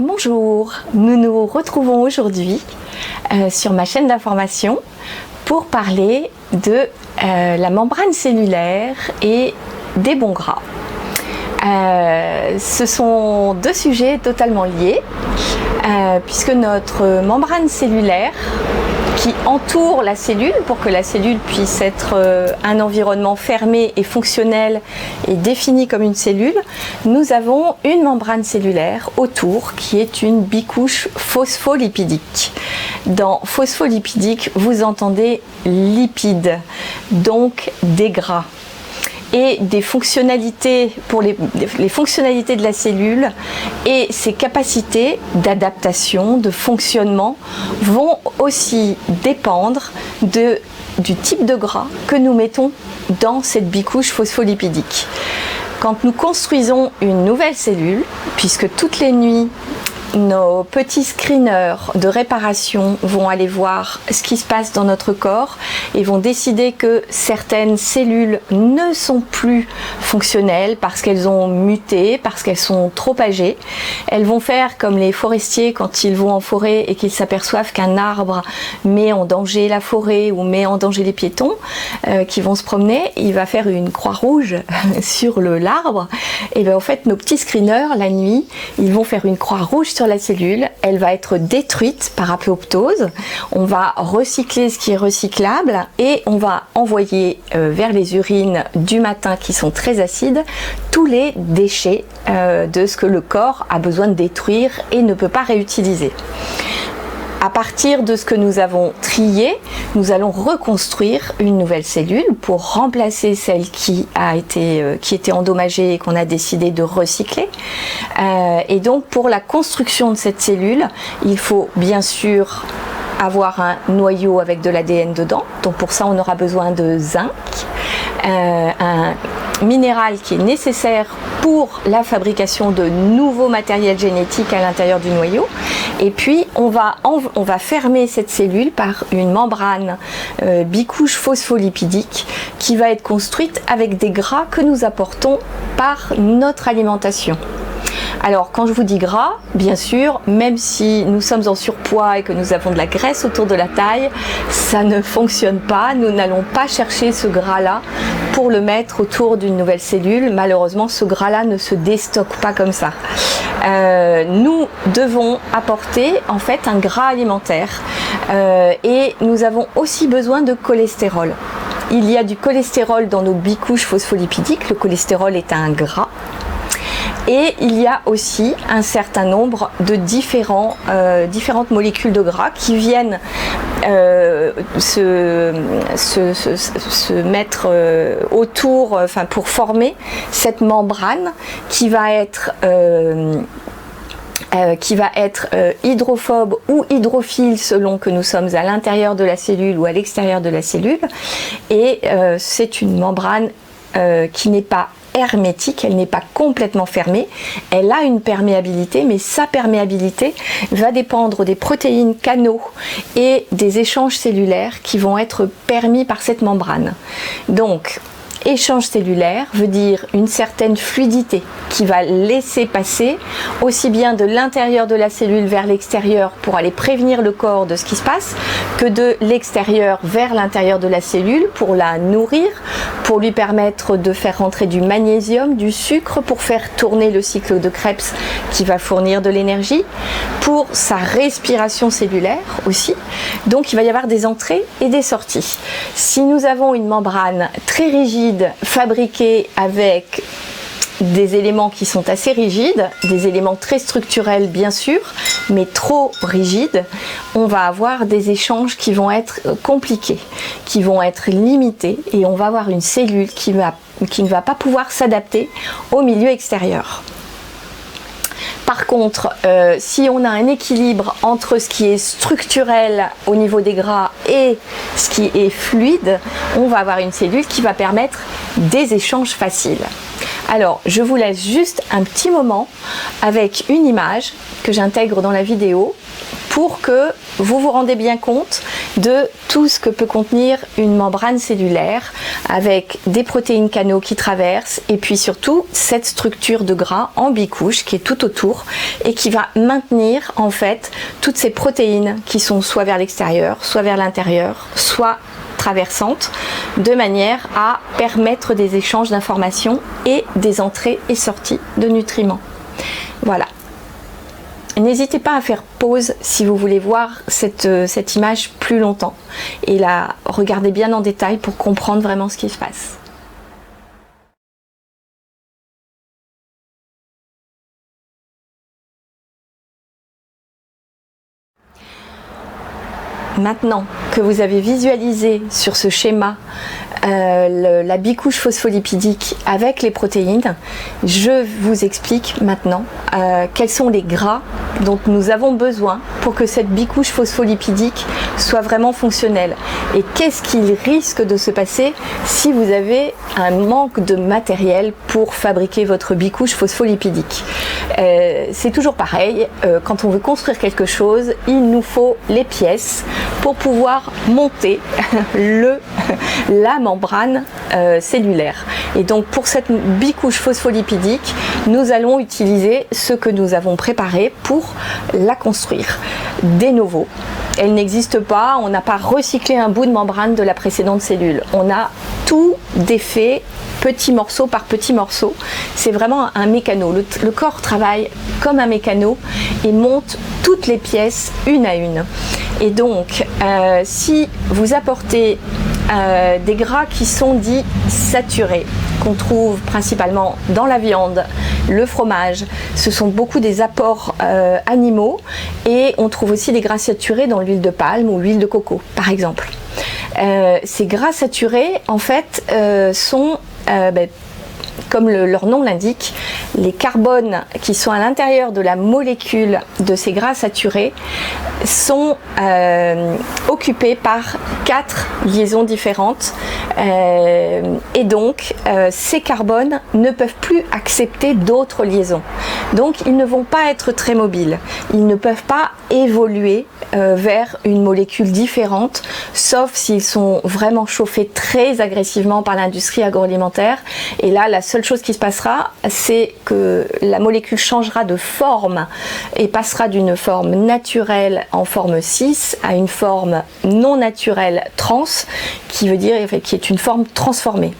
Bonjour, nous nous retrouvons aujourd'hui sur ma chaîne d'information pour parler de la membrane cellulaire et des bons gras. Ce sont deux sujets totalement liés puisque notre membrane cellulaire qui entoure la cellule pour que la cellule puisse être un environnement fermé et fonctionnel et défini comme une cellule, nous avons une membrane cellulaire autour qui est une bicouche phospholipidique. Dans phospholipidique, vous entendez lipides, donc des gras. Et des fonctionnalités pour les fonctionnalités de la cellule et ses capacités d'adaptation, de fonctionnement vont aussi dépendre du type de gras que nous mettons dans cette bicouche phospholipidique. Quand nous construisons une nouvelle cellule, puisque toutes les nuits nos petits screeners de réparation vont aller voir ce qui se passe dans notre corps et vont décider que certaines cellules ne sont plus fonctionnelles parce qu'elles ont muté, parce qu'elles sont trop âgées. Elles vont faire comme les forestiers quand ils vont en forêt et qu'ils s'aperçoivent qu'un arbre met en danger la forêt ou met en danger les piétons qui vont se promener. Il va faire une croix rouge sur l'arbre. Et bien en fait, nos petits screeners, la nuit, ils vont faire une croix rouge sur la cellule, elle va être détruite par apoptose, on va recycler ce qui est recyclable et on va envoyer vers les urines du matin qui sont très acides tous les déchets de ce que le corps a besoin de détruire et ne peut pas réutiliser. À partir de ce que nous avons trié, nous allons reconstruire une nouvelle cellule pour remplacer celle qui était endommagée et qu'on a décidé de recycler. Et donc pour la construction de cette cellule, il faut bien sûr avoir un noyau avec de l'ADN dedans. Donc pour ça, on aura besoin de zinc, un minéral qui est nécessaire pour la fabrication de nouveaux matériels génétiques à l'intérieur du noyau. Et puis on va fermer cette cellule par une membrane bicouche phospholipidique qui va être construite avec des gras que nous apportons par notre alimentation. Alors quand je vous dis gras, bien sûr, même si nous sommes en surpoids et que nous avons de la graisse autour de la taille, ça ne fonctionne pas. Nous n'allons pas chercher ce gras-là pour le mettre autour d'une nouvelle cellule. Malheureusement, ce gras-là ne se déstocke pas comme ça. Nous devons apporter en fait un gras alimentaire et nous avons aussi besoin de cholestérol. Il y a du cholestérol dans nos bicouches phospholipidiques. Le cholestérol est un gras. Et il y a aussi un certain nombre de différentes molécules de gras qui viennent se mettre autour, pour former cette membrane qui va être hydrophobe ou hydrophile selon que nous sommes à l'intérieur de la cellule ou à l'extérieur de la cellule. Et c'est une membrane qui n'est pas hermétique, elle n'est pas complètement fermée, elle a une perméabilité, mais sa perméabilité va dépendre des protéines canaux et des échanges cellulaires qui vont être permis par cette membrane. Donc, échange cellulaire veut dire une certaine fluidité qui va laisser passer aussi bien de l'intérieur de la cellule vers l'extérieur pour aller prévenir le corps de ce qui se passe que de l'extérieur vers l'intérieur de la cellule pour la nourrir, pour lui permettre de faire rentrer du magnésium, du sucre pour faire tourner le cycle de Krebs qui va fournir de l'énergie, pour sa respiration cellulaire aussi. Donc il va y avoir des entrées et des sorties. Si nous avons une membrane très rigide fabriqués avec des éléments qui sont assez rigides, des éléments très structurels bien sûr, mais trop rigides, on va avoir des échanges qui vont être compliqués, qui vont être limités et on va avoir une cellule qui ne va pas pouvoir s'adapter au milieu extérieur. Par contre, si on a un équilibre entre ce qui est structurel au niveau des gras et ce qui est fluide, on va avoir une cellule qui va permettre des échanges faciles. Alors, je vous laisse juste un petit moment avec une image que j'intègre dans la vidéo pour que vous vous rendez bien compte de tout ce que peut contenir une membrane cellulaire avec des protéines canaux qui traversent et puis surtout cette structure de gras en bicouche qui est tout autour et qui va maintenir en fait toutes ces protéines qui sont soit vers l'extérieur, soit vers l'intérieur, soit traversantes, de manière à permettre des échanges d'informations et des entrées et sorties de nutriments. Voilà. N'hésitez pas à faire pause si vous voulez voir cette image plus longtemps et la regardez bien en détail pour comprendre vraiment ce qui se passe. Maintenant que vous avez visualisé sur ce schéma la bicouche phospholipidique avec les protéines, je vous explique maintenant quels sont les gras dont nous avons besoin pour que cette bicouche phospholipidique soit vraiment fonctionnelle. Et qu'est-ce qu'il risque de se passer si vous avez un manque de matériel pour fabriquer votre bicouche phospholipidique. C'est toujours pareil, quand on veut construire quelque chose, il nous faut les pièces pour pouvoir monter la membrane cellulaire. Et donc pour cette bicouche phospholipidique, nous allons utiliser ce que nous avons préparé pour la construire. De novo, elle n'existe pas, on n'a pas recyclé un bout de membrane de la précédente cellule. On a tout défait petit morceau par petit morceau. C'est vraiment un mécano. Le corps travaille comme un mécano et monte toutes les pièces une à une. Et donc, si vous apportez des gras qui sont dits saturés, qu'on trouve principalement dans la viande, le fromage, ce sont beaucoup des apports animaux, et on trouve aussi des gras saturés dans l'huile de palme ou l'huile de coco, par exemple. Ces gras saturés, en fait, sont comme leur nom l'indique, les carbones qui sont à l'intérieur de la molécule de ces gras saturés sont occupés par 4 liaisons différentes et donc ces carbones ne peuvent plus accepter d'autres liaisons. Donc ils ne vont pas être très mobiles, ils ne peuvent pas évoluer vers une molécule différente, sauf s'ils sont vraiment chauffés très agressivement par l'industrie agroalimentaire. Et là, la seule chose qui se passera, c'est que la molécule changera de forme et passera d'une forme naturelle en forme cis à une forme non naturelle trans, qui veut dire qui est une forme transformée.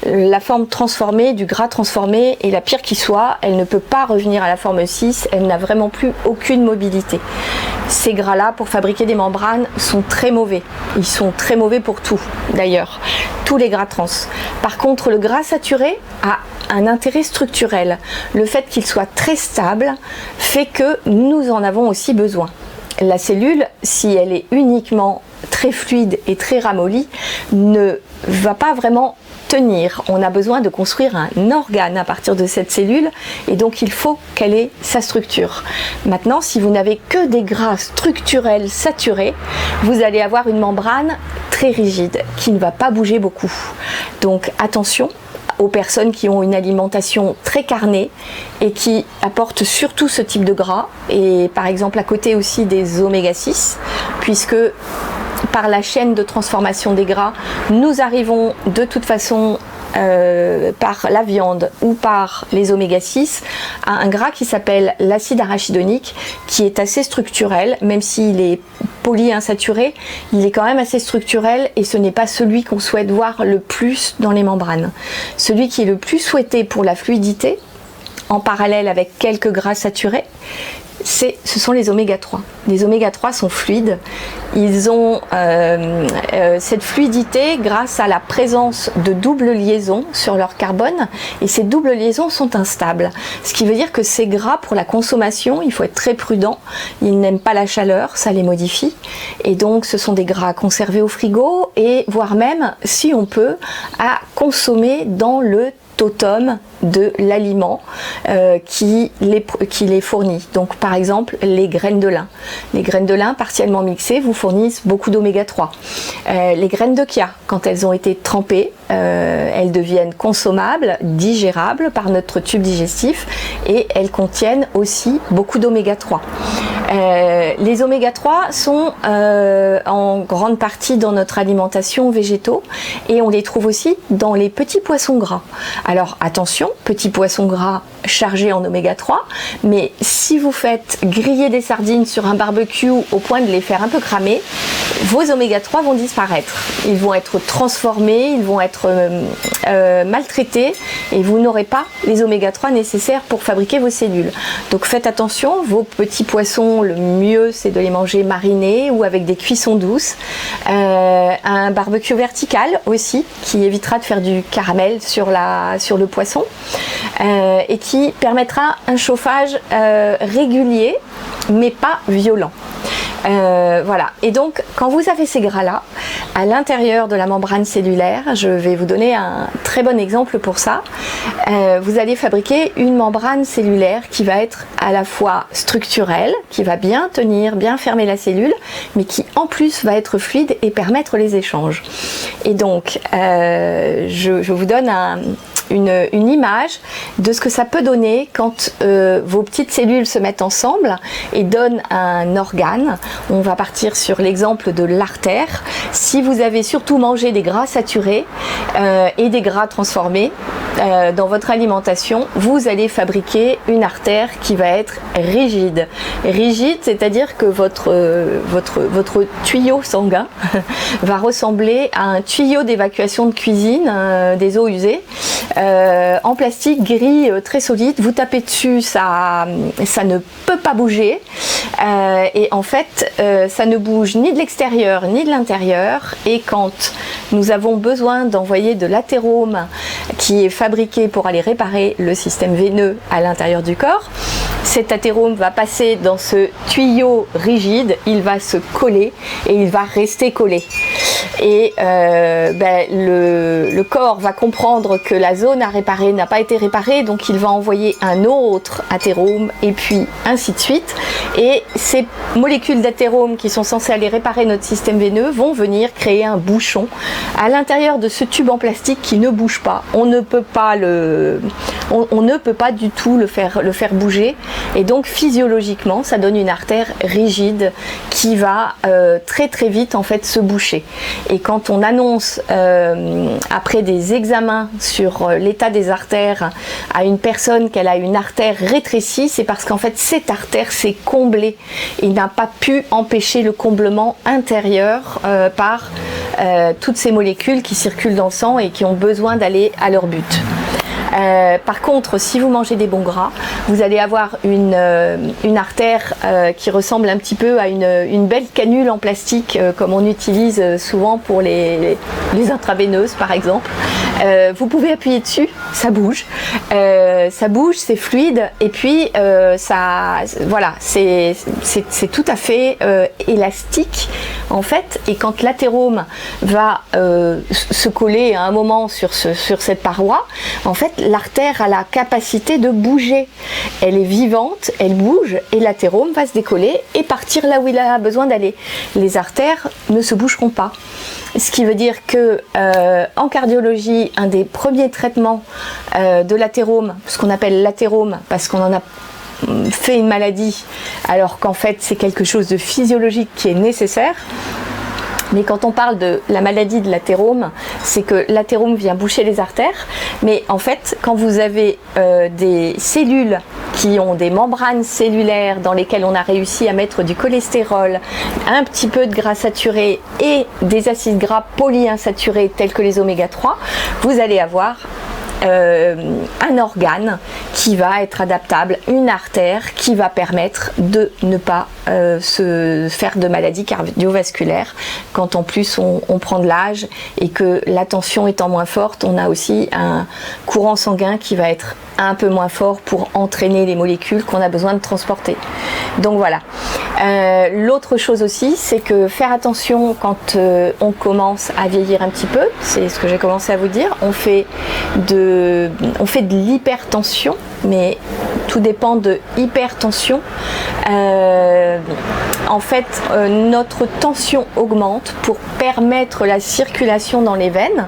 La forme transformée, du gras transformé, est la pire qui soit, elle ne peut pas revenir à la forme cis, elle n'a vraiment plus aucune mobilité. Ces gras-là, pour fabriquer des membranes, sont très mauvais. Ils sont très mauvais pour tout, d'ailleurs. Tous les gras trans. Par contre, le gras saturé a un intérêt structurel. Le fait qu'il soit très stable fait que nous en avons aussi besoin. La cellule, si elle est uniquement très fluide et très ramollie, ne va pas vraiment tenir. On a besoin de construire un organe à partir de cette cellule et donc il faut qu'elle ait sa structure. Maintenant, si vous n'avez que des gras structurels saturés, vous allez avoir une membrane très rigide qui ne va pas bouger beaucoup. Donc attention aux personnes qui ont une alimentation très carnée et qui apportent surtout ce type de gras, et par exemple à côté aussi des oméga 6, puisque par la chaîne de transformation des gras, nous arrivons de toute façon par la viande ou par les oméga 6 à un gras qui s'appelle l'acide arachidonique, qui est assez structurel, même s'il est polyinsaturé, il est quand même assez structurel et ce n'est pas celui qu'on souhaite voir le plus dans les membranes. Celui qui est le plus souhaité pour la fluidité, en parallèle avec quelques gras saturés, ce sont les oméga 3. Les oméga 3 sont fluides, ils ont cette fluidité grâce à la présence de doubles liaisons sur leur carbone, et ces doubles liaisons sont instables. Ce qui veut dire que ces gras, pour la consommation, il faut être très prudent, ils n'aiment pas la chaleur, ça les modifie, et donc ce sont des gras à conserver au frigo, et voire même, si on peut, à consommer dans le totum de l'aliment qui les fournit. Donc par exemple les graines de lin. Les graines de lin partiellement mixées vous fournissent beaucoup d'oméga 3. Les graines de chia, quand elles ont été trempées, elles deviennent consommables, digérables par notre tube digestif, et elles contiennent aussi beaucoup d'oméga 3. Les oméga 3 sont en grande partie dans notre alimentation végétaux et on les trouve aussi dans les petits poissons gras. Alors attention, petits poissons gras chargés en oméga 3, mais si vous faites griller des sardines sur un barbecue au point de les faire un peu cramer, vos oméga 3 vont disparaître. Ils vont être transformés, ils vont être maltraités et vous n'aurez pas les oméga 3 nécessaires pour fabriquer vos cellules. Donc faites attention, vos petits poissons, le mieux c'est de les manger marinés ou avec des cuissons douces. Un barbecue vertical aussi qui évitera de faire du caramel sur le poisson et qui permettra un chauffage régulier mais pas violent. Voilà, et donc quand vous avez ces gras là à l'intérieur de la membrane cellulaire, je vais vous donner un très bon exemple pour ça. Vous allez fabriquer une membrane cellulaire qui va être à la fois structurelle, qui va bien tenir, bien fermer la cellule, mais qui en plus va être fluide et permettre les échanges. Et donc je vous donne une image de ce que ça peut donner quand vos petites cellules se mettent ensemble et donnent un organe. On va partir sur l'exemple de l'artère. Si vous avez surtout mangé des gras saturés et des gras transformés dans votre alimentation, vous allez fabriquer une artère qui va être rigide. Rigide, c'est-à-dire que votre tuyau sanguin va ressembler à un tuyau d'évacuation de cuisine des eaux usées. En plastique gris très solide, vous tapez dessus, ça ne peut pas bouger et en fait ça ne bouge ni de l'extérieur ni de l'intérieur, et quand nous avons besoin d'envoyer de l'athérome qui est fabriqué pour aller réparer le système veineux à l'intérieur du corps, cet athérome va passer dans ce tuyau rigide, il va se coller et il va rester collé. Et le corps va comprendre que la zone à réparer n'a pas été réparée, donc il va envoyer un autre athérome et puis ainsi de suite. Et ces molécules d'athérome qui sont censées aller réparer notre système veineux vont venir créer un bouchon à l'intérieur de ce tube en plastique qui ne bouge pas. On ne peut pas du tout le faire bouger, et donc physiologiquement ça donne une artère rigide qui va très très vite en fait se boucher. Et quand on annonce après des examens sur l'état des artères à une personne qu'elle a une artère rétrécie, c'est parce qu'en fait cette artère s'est comblée. Il n'a pas pu empêcher le comblement intérieur par toutes ces molécules qui circulent dans le sang et qui ont besoin d'aller à leur but. Par contre, si vous mangez des bons gras, vous allez avoir une artère qui ressemble un petit peu à une belle canule en plastique comme on utilise souvent pour les intraveineuses par exemple. Vous pouvez appuyer dessus, ça bouge, c'est fluide, et puis voilà, c'est tout à fait élastique en fait. Et quand l'athérome va se coller à un moment sur cette paroi, en fait l'artère a la capacité de bouger. Elle est vivante, elle bouge, et l'athérome va se décoller et partir là où il a besoin d'aller. Les artères ne se bougeront pas. Ce qui veut dire que en cardiologie, un des premiers traitements de l'athérome, ce qu'on appelle l'athérome, parce qu'on en a fait une maladie, alors qu'en fait c'est quelque chose de physiologique qui est nécessaire. Mais quand on parle de la maladie de l'athérome, c'est que l'athérome vient boucher les artères. Mais en fait, quand vous avez des cellules qui ont des membranes cellulaires dans lesquelles on a réussi à mettre du cholestérol, un petit peu de gras saturé et des acides gras polyinsaturés tels que les oméga 3, vous allez avoir un organe qui va être adaptable, une artère qui va permettre de ne pas se faire de maladies cardiovasculaires quand en plus on prend de l'âge et que la tension étant moins forte, on a aussi un courant sanguin qui va être un peu moins fort pour entraîner les molécules qu'on a besoin de transporter. Donc voilà. L'autre chose aussi, c'est que faire attention quand on commence à vieillir un petit peu, c'est ce que j'ai commencé à vous dire, on fait de l'hypertension, mais tout dépend de hypertension. En fait, notre tension augmente pour permettre la circulation dans les veines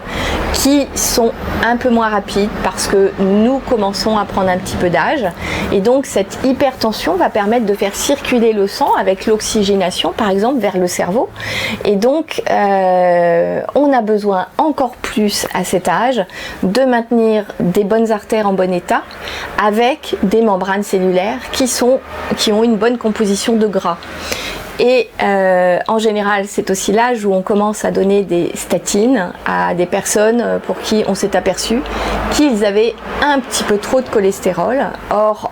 qui sont un peu moins rapides parce que nous commençons à prendre un petit peu d'âge. Et donc cette hypertension va permettre de faire circuler le sang avec l'oxygénation, par exemple, vers le cerveau. Et donc on a besoin encore plus à cet âge de maintenir des bonnes artères en bon état avec des membranes cellulaires qui ont une bonne composition de gras. Et en général, c'est aussi l'âge où on commence à donner des statines à des personnes pour qui on s'est aperçu qu'ils avaient un petit peu trop de cholestérol. Or,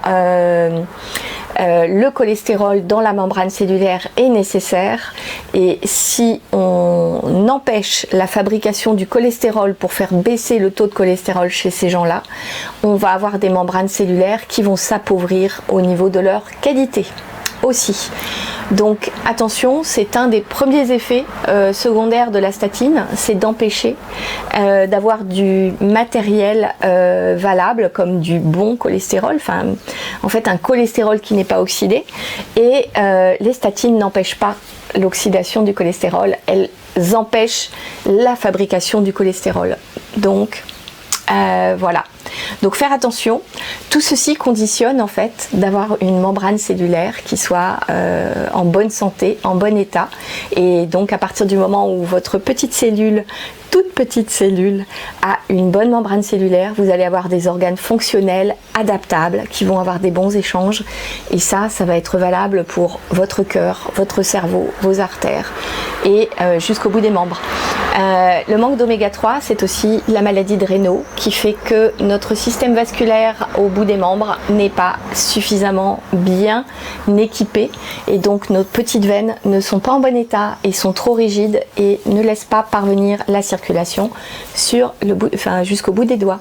le cholestérol dans la membrane cellulaire est nécessaire, et si on empêche la fabrication du cholestérol pour faire baisser le taux de cholestérol chez ces gens-là, on va avoir des membranes cellulaires qui vont s'appauvrir au niveau de leur qualité aussi. Donc attention, c'est un des premiers effets secondaires de la statine, c'est d'empêcher d'avoir du matériel valable comme du bon cholestérol, enfin en fait un cholestérol qui n'est pas oxydé, et les statines n'empêchent pas l'oxydation du cholestérol, elles empêchent la fabrication du cholestérol. Donc voilà. Donc faire attention, tout ceci conditionne en fait d'avoir une membrane cellulaire qui soit en bonne santé, en bon état, et donc à partir du moment où votre petite cellule, toute petite cellule, a une bonne membrane cellulaire, vous allez avoir des organes fonctionnels, adaptables, qui vont avoir des bons échanges, et ça va être valable pour votre cœur, votre cerveau, vos artères, et jusqu'au bout des membres. Le manque d'oméga 3, c'est aussi la maladie de Raynaud qui fait que notre système vasculaire au bout des membres n'est pas suffisamment bien équipé, et donc nos petites veines ne sont pas en bon état et sont trop rigides et ne laissent pas parvenir la circulation sur le bout, jusqu'au bout des doigts.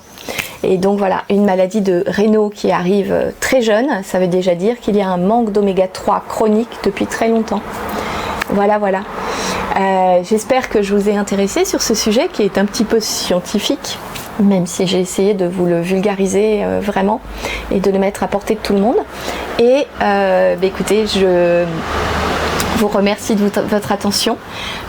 Et donc voilà, une maladie de Raynaud qui arrive très jeune, ça veut déjà dire qu'il y a un manque d'oméga 3 chronique depuis très longtemps. Voilà. J'espère que je vous ai intéressé sur ce sujet qui est un petit peu scientifique, même si j'ai essayé de vous le vulgariser vraiment et de le mettre à portée de tout le monde. Et écoutez, je vous remercie de votre attention.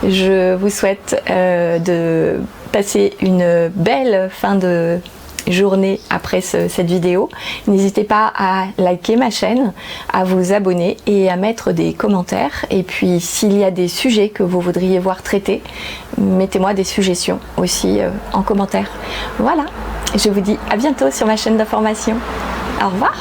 Je vous souhaite de passer une belle fin de journée après cette vidéo. N'hésitez pas à liker ma chaîne, à vous abonner et à mettre des commentaires. Et puis s'il y a des sujets que vous voudriez voir traités, mettez-moi des suggestions aussi en commentaire. Voilà, je vous dis à bientôt sur ma chaîne d'information. Au revoir.